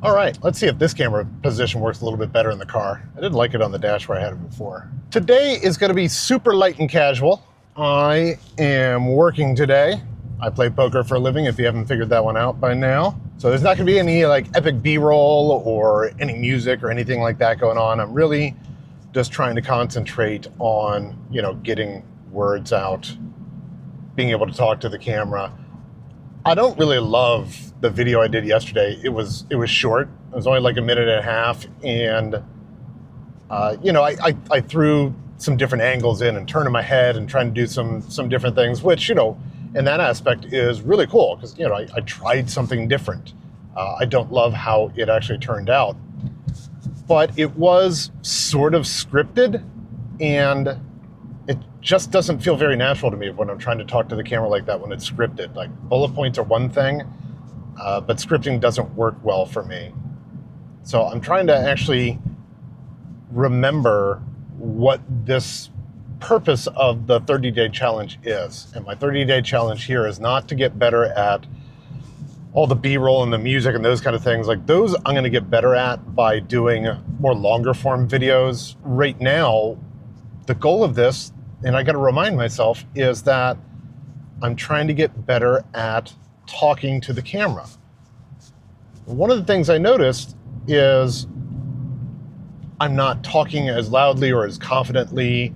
All right, let's see if this camera position works a little bit better in the car. I didn't like it on the dash where I had it before. Today is gonna be super light and casual. I am working today. I play poker for a living, if you haven't figured that one out by now. So there's not gonna be any like epic B-roll or any music or anything like that going on. I'm really just trying to concentrate on, getting words out, being able to talk to the camera. I don't really love the video I did yesterday. It was short. It was only like a minute and a half, and I threw some different angles in and turning my head and trying to do some different things, which in that aspect is really cool because I tried something different. I don't love how it actually turned out, but it was sort of scripted, and it just doesn't feel very natural to me when I'm trying to talk to the camera like that when it's scripted. Like, bullet points are one thing, but scripting doesn't work well for me. So I'm trying to actually remember what this purpose of the 30-day challenge is. And my 30-day challenge here is not to get better at all the B-roll and the music and those kind of things. Like, those I'm going to get better at by doing more longer form videos. Right now, the goal of this, and I got to remind myself, is that I'm trying to get better at talking to the camera. One of the things I noticed is I'm not talking as loudly or as confidently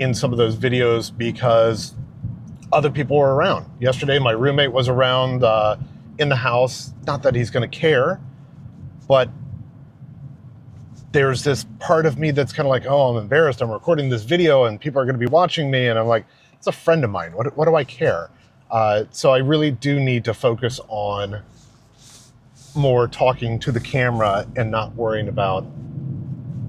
in some of those videos because other people were around. Yesterday, my roommate was around in the house. Not that he's going to care, but there's this part of me that's kind of like, oh, I'm embarrassed. I'm recording this video and people are going to be watching me. And I'm like, it's a friend of mine. What do I care? So I really do need to focus on more talking to the camera and not worrying about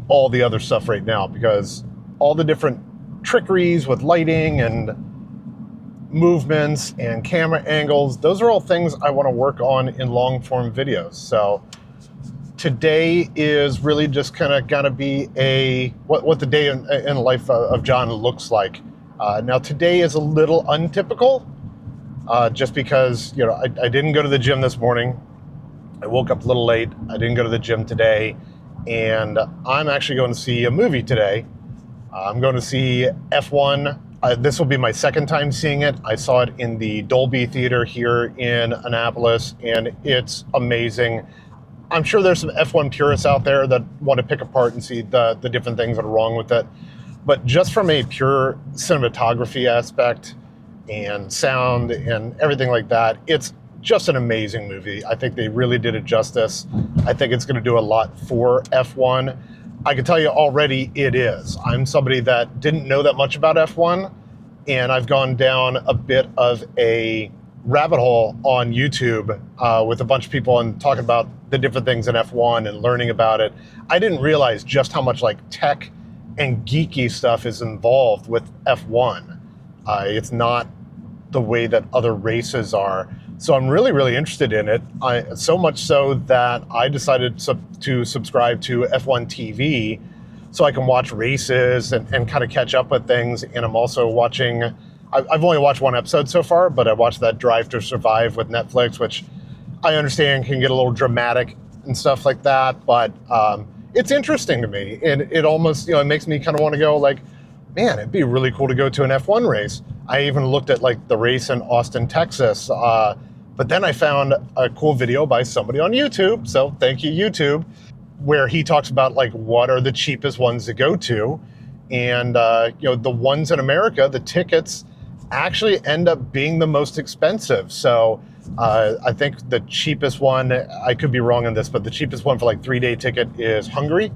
all the other stuff right now, because all the different trickeries with lighting and movements and camera angles, those are all things I want to work on in long form videos. So today is really just kind of gonna be what the day in the life of John looks like. Now today is a little untypical, just because I didn't go to the gym this morning. I woke up a little late. I didn't go to the gym today, and I'm actually going to see a movie today. I'm going to see F1. This will be my second time seeing it. I saw it in the Dolby Theater here in Annapolis, and it's amazing. I'm sure there's some F1 purists out there that want to pick apart and see the different things that are wrong with it. But just from a pure cinematography aspect and sound and everything like that, it's just an amazing movie. I think they really did it justice. I think it's going to do a lot for F1. I can tell you already it is. I'm somebody that didn't know that much about F1, and I've gone down a bit of a rabbit hole on YouTube with a bunch of people and talking about the different things in F1 and learning about it. I didn't realize just how much like tech and geeky stuff is involved with F1. It's not the way that other races are. So I'm really, really interested in it. So much so that I decided to subscribe to F1 TV so I can watch races and kind of catch up with things. And I'm also watching, I've only watched one episode so far, but I watched that Drive to Survive with Netflix, which I understand can get a little dramatic and stuff like that. But it's interesting to me. And it almost, it makes me kind of want to go like, man, it'd be really cool to go to an F1 race. I even looked at like the race in Austin, Texas. But then I found a cool video by somebody on YouTube, so thank you, YouTube, where he talks about like what are the cheapest ones to go to. And the ones in America, the tickets actually end up being the most expensive. So I think the cheapest one, I could be wrong on this, but the cheapest one for like 3-day ticket is Hungary.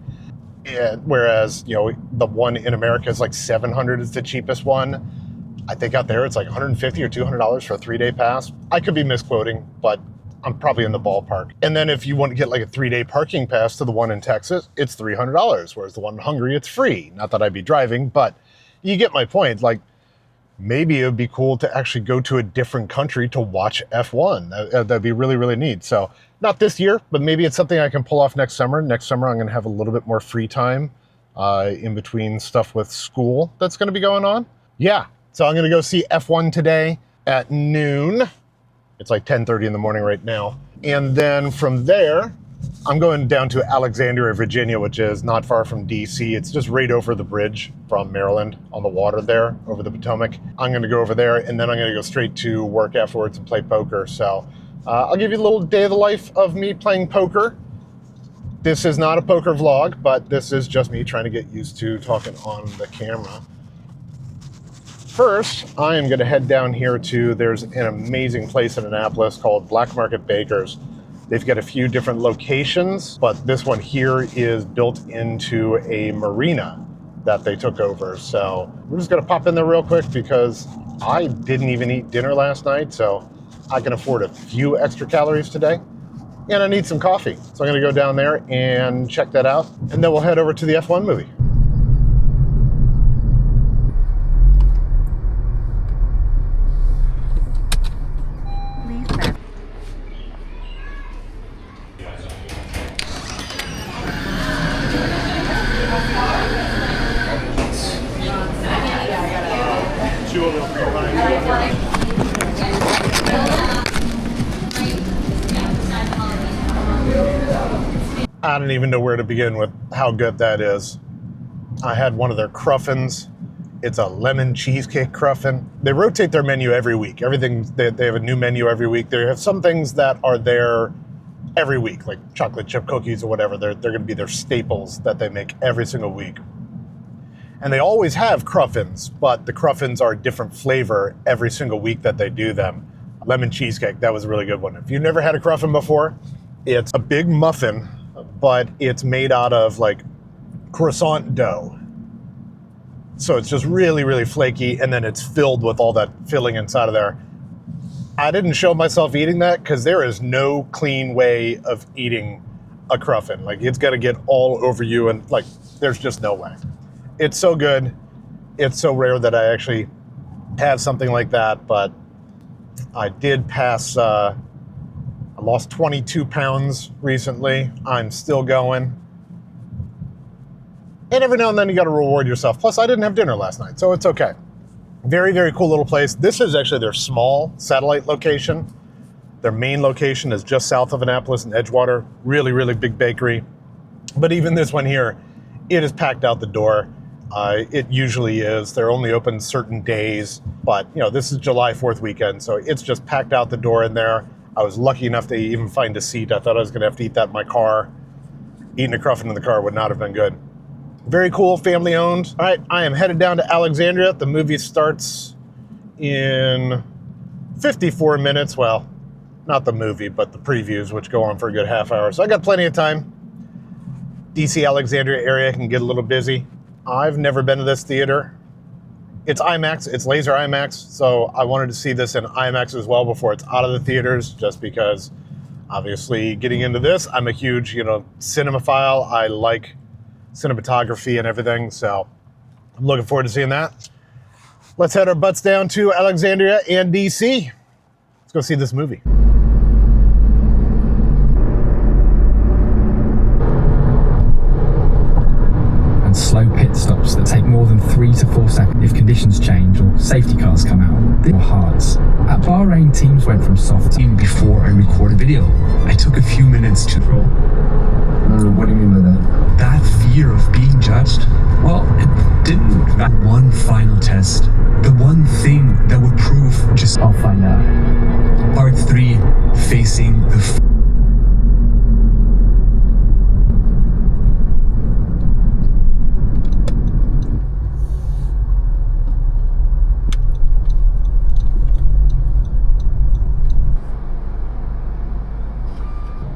Whereas, the one in America is like $700 is the cheapest one. I think out there it's like $150 or $200 for a 3-day pass. I could be misquoting, but I'm probably in the ballpark. And then if you want to get like a 3-day parking pass to the one in Texas, it's $300, whereas the one in Hungary, it's free. Not that I'd be driving, but you get my point. Like, maybe it would be cool to actually go to a different country to watch F1. That'd be really, really neat. So not this year, but maybe it's something I can pull off next summer. Next summer, I'm going to have a little bit more free time in between stuff with school that's going to be going on. Yeah, so I'm going to go see F1 today at noon. It's like 10:30 in the morning right now. And then from there, I'm going down to Alexandria, Virginia, which is not far from DC. It's just right over the bridge from Maryland on the water there, over the Potomac. I'm going to go over there, and then I'm going to go straight to work afterwards and play poker. So I'll give you a little day of the life of me playing poker. This is not a poker vlog, but this is just me trying to get used to talking on the camera. First, I am going to head down here to, there's an amazing place in Annapolis called Black Market Bakers. They've got a few different locations, but this one here is built into a marina that they took over. So we're just gonna pop in there real quick because I didn't even eat dinner last night, so I can afford a few extra calories today. And I need some coffee. So I'm gonna go down there and check that out, and then we'll head over to the F1 movie. I don't even know where to begin with how good that is. I had one of their cruffins. It's a lemon cheesecake cruffin. They rotate their menu every week. Everything, they have a new menu every week. They have some things that are there every week, like chocolate chip cookies or whatever. They're going to be their staples that they make every single week. And they always have cruffins, but the cruffins are a different flavor every single week that they do them. Lemon cheesecake, that was a really good one. If you've never had a cruffin before, it's a big muffin, but it's made out of like croissant dough. So it's just really, really flaky, and then it's filled with all that filling inside of there. I didn't show myself eating that because there is no clean way of eating a cruffin. Like, it's gonna get all over you, and like, there's just no way. It's so good. It's so rare that I actually have something like that, but I did pass, I lost 22 pounds recently. I'm still going. And every now and then you got to reward yourself. Plus, I didn't have dinner last night, so it's okay. Very, very cool little place. This is actually their small satellite location. Their main location is just south of Annapolis in Edgewater. Really, really big bakery. But even this one here, it is packed out the door. It usually is. They're only open certain days, but you know, this is July 4th weekend, so it's just packed out the door in there. I was lucky enough to even find a seat. I thought I was gonna have to eat that in my car. Eating a cruffin in the car would not have been good. Very cool, family owned. All right, I am headed down to Alexandria. The movie starts in 54 minutes. Well, not the movie, but the previews, which go on for a good half hour. So I got plenty of time. DC Alexandria area can get a little busy. I've never been to this theater. It's IMAX, it's laser IMAX, so I wanted to see this in IMAX as well before it's out of the theaters, just because obviously getting into this, I'm a huge, cinemaphile. I like cinematography and everything, so I'm looking forward to seeing that. Let's head our butts down to Alexandria and DC. Let's go see this movie. Slow pit stops that take more than 3 to 4 seconds if conditions change or safety cars come out. They were hards. At Bahrain, teams went from soft to before I recorded video. I took a few minutes to roll. What do you mean by that? That fear of being judged? Well, it didn't. That one final test. The one thing that would prove just... I'll find out. Part 3, facing the...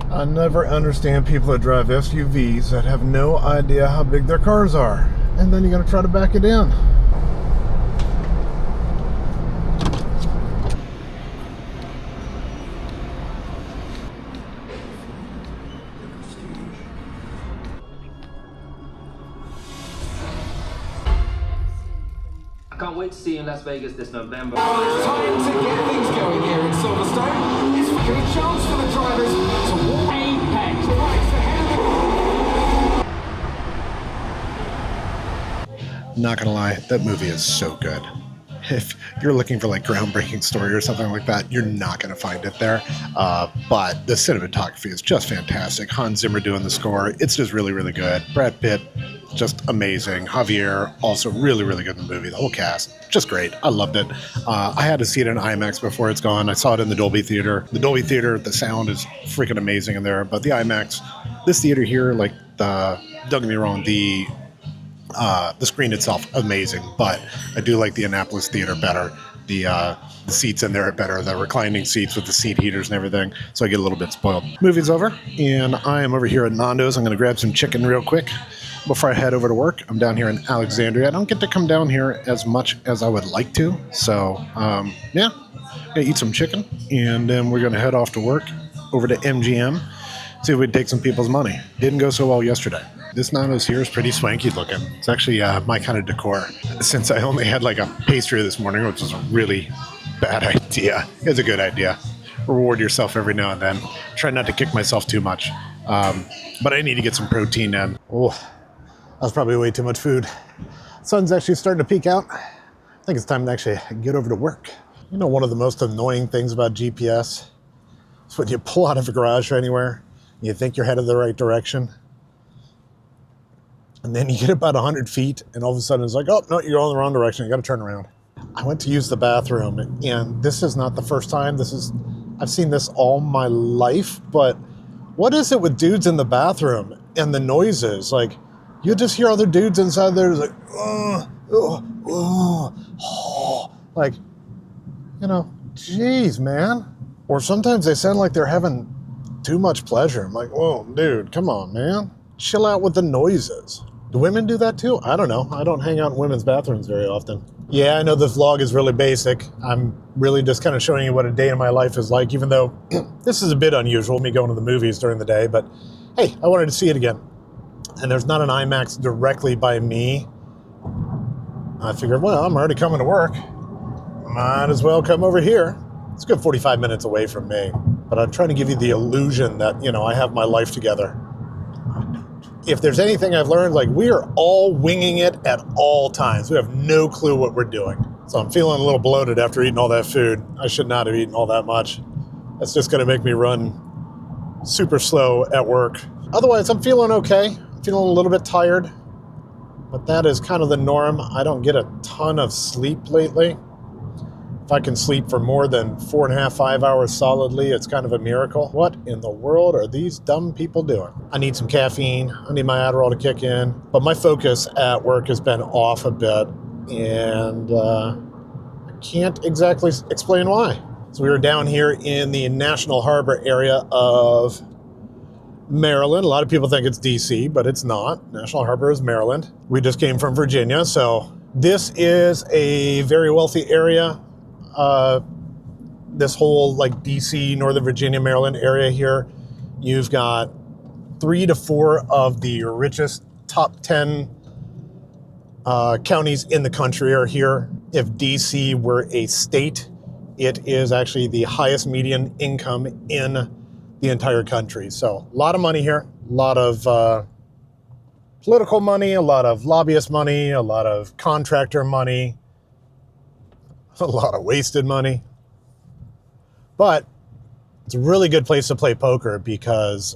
I never understand people that drive SUVs that have no idea how big their cars are. And then you're going to try to back it in. I can't wait to see you in Las Vegas this November. It's time to get things going here in Silverstone. It's a good chance for the drivers to walk apex right ahead of Not gonna lie, that movie is so good. if you're looking for like groundbreaking story or something like that, you're not going to find it there. But the cinematography is just fantastic. Hans Zimmer doing the score. It's just really, really good. Brad Pitt, just amazing. Javier, also really, really good in the movie. The whole cast, just great. I loved it. I had to see it in IMAX before it's gone. I saw it in the Dolby Theater. The Dolby Theater, the sound is freaking amazing in there. But the IMAX, this theater here, like, don't get me wrong, the screen itself, amazing. But I do like the Annapolis Theater better. The seats in there are better, the reclining seats with the seat heaters and everything, so I get a little bit spoiled. Movie's over, and I am over here at Nando's. I'm going to grab some chicken real quick before I head over to work. I'm down here in Alexandria. I don't get to come down here as much as I would like to, so yeah, I'm going to eat some chicken, and then we're going to head off to work over to MGM, see if we can take some people's money. Didn't go so well yesterday. This Nando's here is pretty swanky looking. It's actually my kind of decor, since I only had like a pastry this morning, which was a really bad idea. It's a good idea. Reward yourself every now and then. Try not to kick myself too much. But I need to get some protein in. Oh, that was probably way too much food. Sun's actually starting to peek out. I think it's time to actually get over to work. You know, one of the most annoying things about GPS is when you pull out of a garage or anywhere, you think you're headed the right direction, and then you get about 100 feet, and all of a sudden it's like, oh, no, you're going the wrong direction. You got to turn around. I went to use the bathroom, and this is not the first time. I've seen this all my life, but what is it with dudes in the bathroom and the noises? Like, you just hear other dudes inside there, like, like, you know, geez, man. Or sometimes they sound like they're having too much pleasure. I'm like, whoa, dude, come on, man. Chill out with the noises. Do women do that too? I don't know. I don't hang out in women's bathrooms very often. Yeah, I know the vlog is really basic. I'm really just kind of showing you what a day in my life is like, even though this is a bit unusual, me going to the movies during the day, but hey, I wanted to see it again. And there's not an IMAX directly by me. I figured, well, I'm already coming to work. Might as well come over here. It's a good 45 minutes away from me, but I'm trying to give you the illusion that, you know, I have my life together. If there's anything I've learned, like, we are all winging it at all times. We have no clue what we're doing. So I'm feeling a little bloated after eating all that food. I should not have eaten all that much. That's just going to make me run super slow at work. Otherwise, I'm feeling okay. I'm feeling a little bit tired, but that is kind of the norm. I don't get a ton of sleep lately. If I can sleep for more than 4.5, 5 hours solidly, it's kind of a miracle. What in the world are these dumb people doing? I need some caffeine. I need my Adderall to kick in. But my focus at work has been off a bit, and I can't exactly explain why. So we were down here in the National Harbor area of Maryland. A lot of people think it's DC, but it's not. National Harbor is Maryland. We just came from Virginia, so this is a very wealthy area. This whole like DC, Northern Virginia, Maryland area here, you've got 3 to 4 of the richest top 10 counties in the country are here. If DC were a state, it is actually the highest median income in the entire country. So a lot of money here, a lot of political money, a lot of lobbyist money, a lot of contractor money, a lot of wasted money. But it's a really good place to play poker because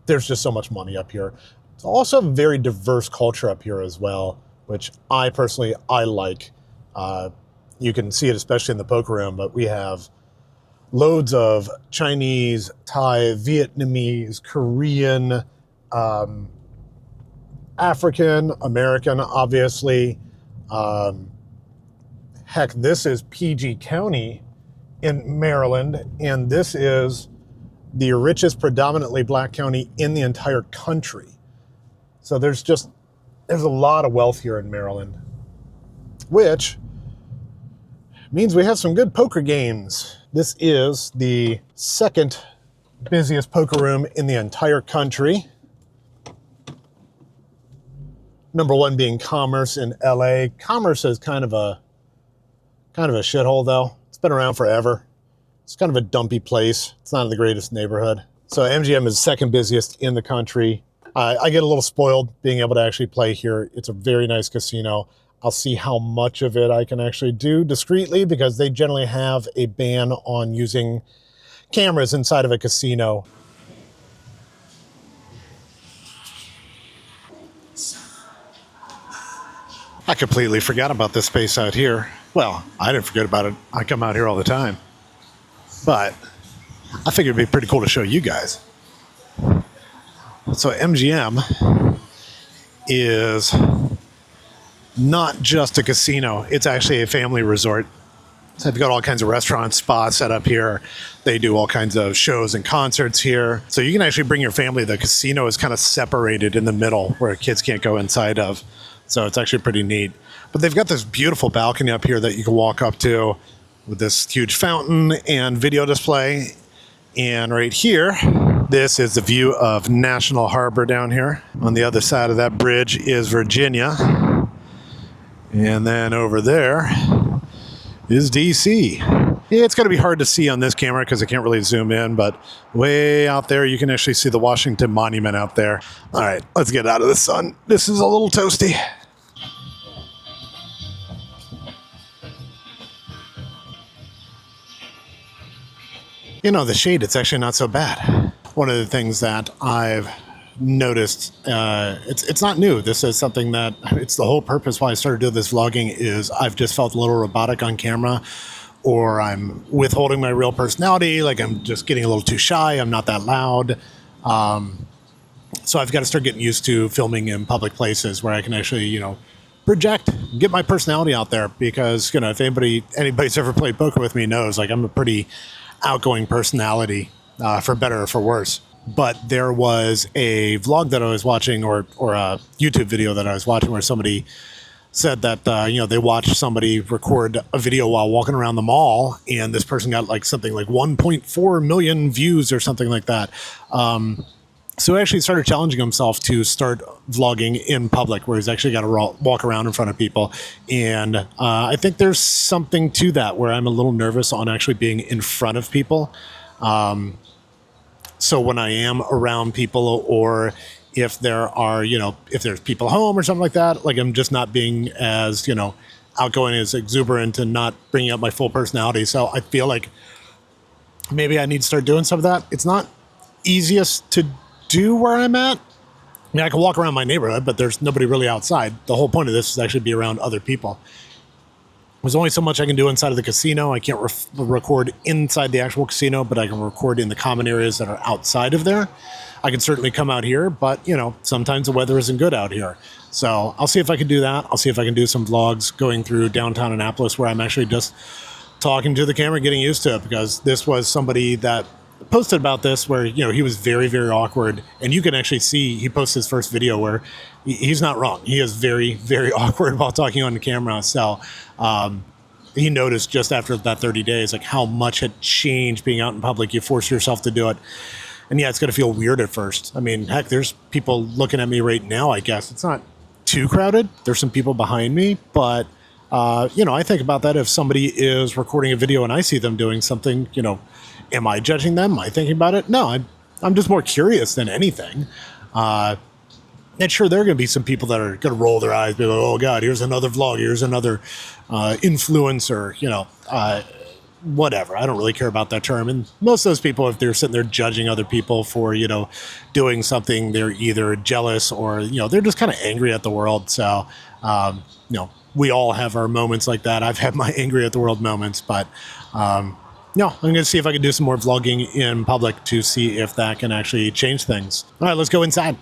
there's just so much money up here. It's also a very diverse culture up here as well, which I personally like. You can see it especially in the poker room, but we have loads of Chinese, Thai, Vietnamese, Korean, African, American, obviously. Heck, this is PG County in Maryland, and this is the richest predominantly black county in the entire country. So there's a lot of wealth here in Maryland, which means we have some good poker games. This is the second busiest poker room in the entire country. Number 1 being Commerce in LA. Commerce is kind of a shithole though. It's been around forever. It's kind of a dumpy place. It's not in the greatest neighborhood. So MGM is second busiest in the country. I get a little spoiled being able to actually play here. It's a very nice casino. I'll see how much of it I can actually do discreetly, because they generally have a ban on using cameras inside of a casino. I completely forgot about this space out here. Well, I didn't forget about it. I come out here all the time. But I figured it'd be pretty cool to show you guys. So MGM is not just a casino. It's actually a family resort. So they've got all kinds of restaurants, spas set up here. They do all kinds of shows and concerts here. So you can actually bring your family. The casino is kind of separated in the middle where kids can't go inside of. So it's actually pretty neat. But they've got this beautiful balcony up here that you can walk up to with this huge fountain and video display. And right here, this is the view of National Harbor down here. On the other side of that bridge is Virginia. And then over there is DC. Yeah, it's going to be hard to see on this camera because I can't really zoom in, but way out there you can actually see the Washington Monument out there. All right, let's get out of the sun. This is a little toasty. You know, the shade, it's actually not so bad. One of the things that I've noticed, it's not new. This is something that, it's the whole purpose why I started doing this vlogging, is I've just felt a little robotic on camera, or I'm withholding my real personality, like I'm just getting a little too shy, I'm not that loud. So I've got to start getting used to filming in public places where I can actually, you know, project, get my personality out there, because, you know, if anybody's ever played poker with me knows, like, I'm a pretty outgoing personality, for better or for worse. But there was a vlog that I was watching, or a YouTube video that I was watching, where somebody said that, you know, they watched somebody record a video while walking around the mall, and this person got like something like 1.4 million views or something like that. So he actually started challenging himself to start vlogging in public, where he's actually got to walk around in front of people. And I think there's something to that, where I'm a little nervous on actually being in front of people. So when I am around people, or if there are, you know, if there's people home or something like that, like, I'm just not being as, you know, outgoing, as exuberant, and not bringing up my full personality. So I feel like maybe I need to start doing some of that. It's not easiest to do where I'm at. I mean, I can walk around my neighborhood, but there's nobody really outside. The whole point of this is actually be around other people. There's only so much I can do inside of the casino. I can't record inside the actual casino, but I can record in the common areas that are outside of there. I can certainly come out here, but, you know, sometimes the weather isn't good out here. So I'll see if I can do that. I'll see if I can do some vlogs going through downtown Annapolis, where I'm actually just talking to the camera, getting used to it, because this was somebody that posted about this, where, you know, he was very, very awkward, and you can actually see, he posted his first video where he's not wrong. He is very, very awkward while talking on the camera. So he noticed just after that 30 days, like, how much had changed being out in public. You force yourself to do it. And yeah, it's going to feel weird at first. I mean, heck, there's people looking at me right now, I guess. It's not too crowded. There's some people behind me, but, you know, I think about that. If somebody is recording a video and I see them doing something, you know, am I judging them? Am I thinking about it? No, I'm just more curious than anything. And sure, there are going to be some people that are going to roll their eyes, be like, oh God, here's another vlog, here's another influencer, you know, whatever. I don't really care about that term. And most of those people, if they're sitting there judging other people for, you know, doing something, they're either jealous, or, you know, they're just kind of angry at the world. So, you know, we all have our moments like that. I've had my angry at the world moments, but, no, I'm going to see if I can do some more vlogging in public to see if that can actually change things. All right, let's go inside.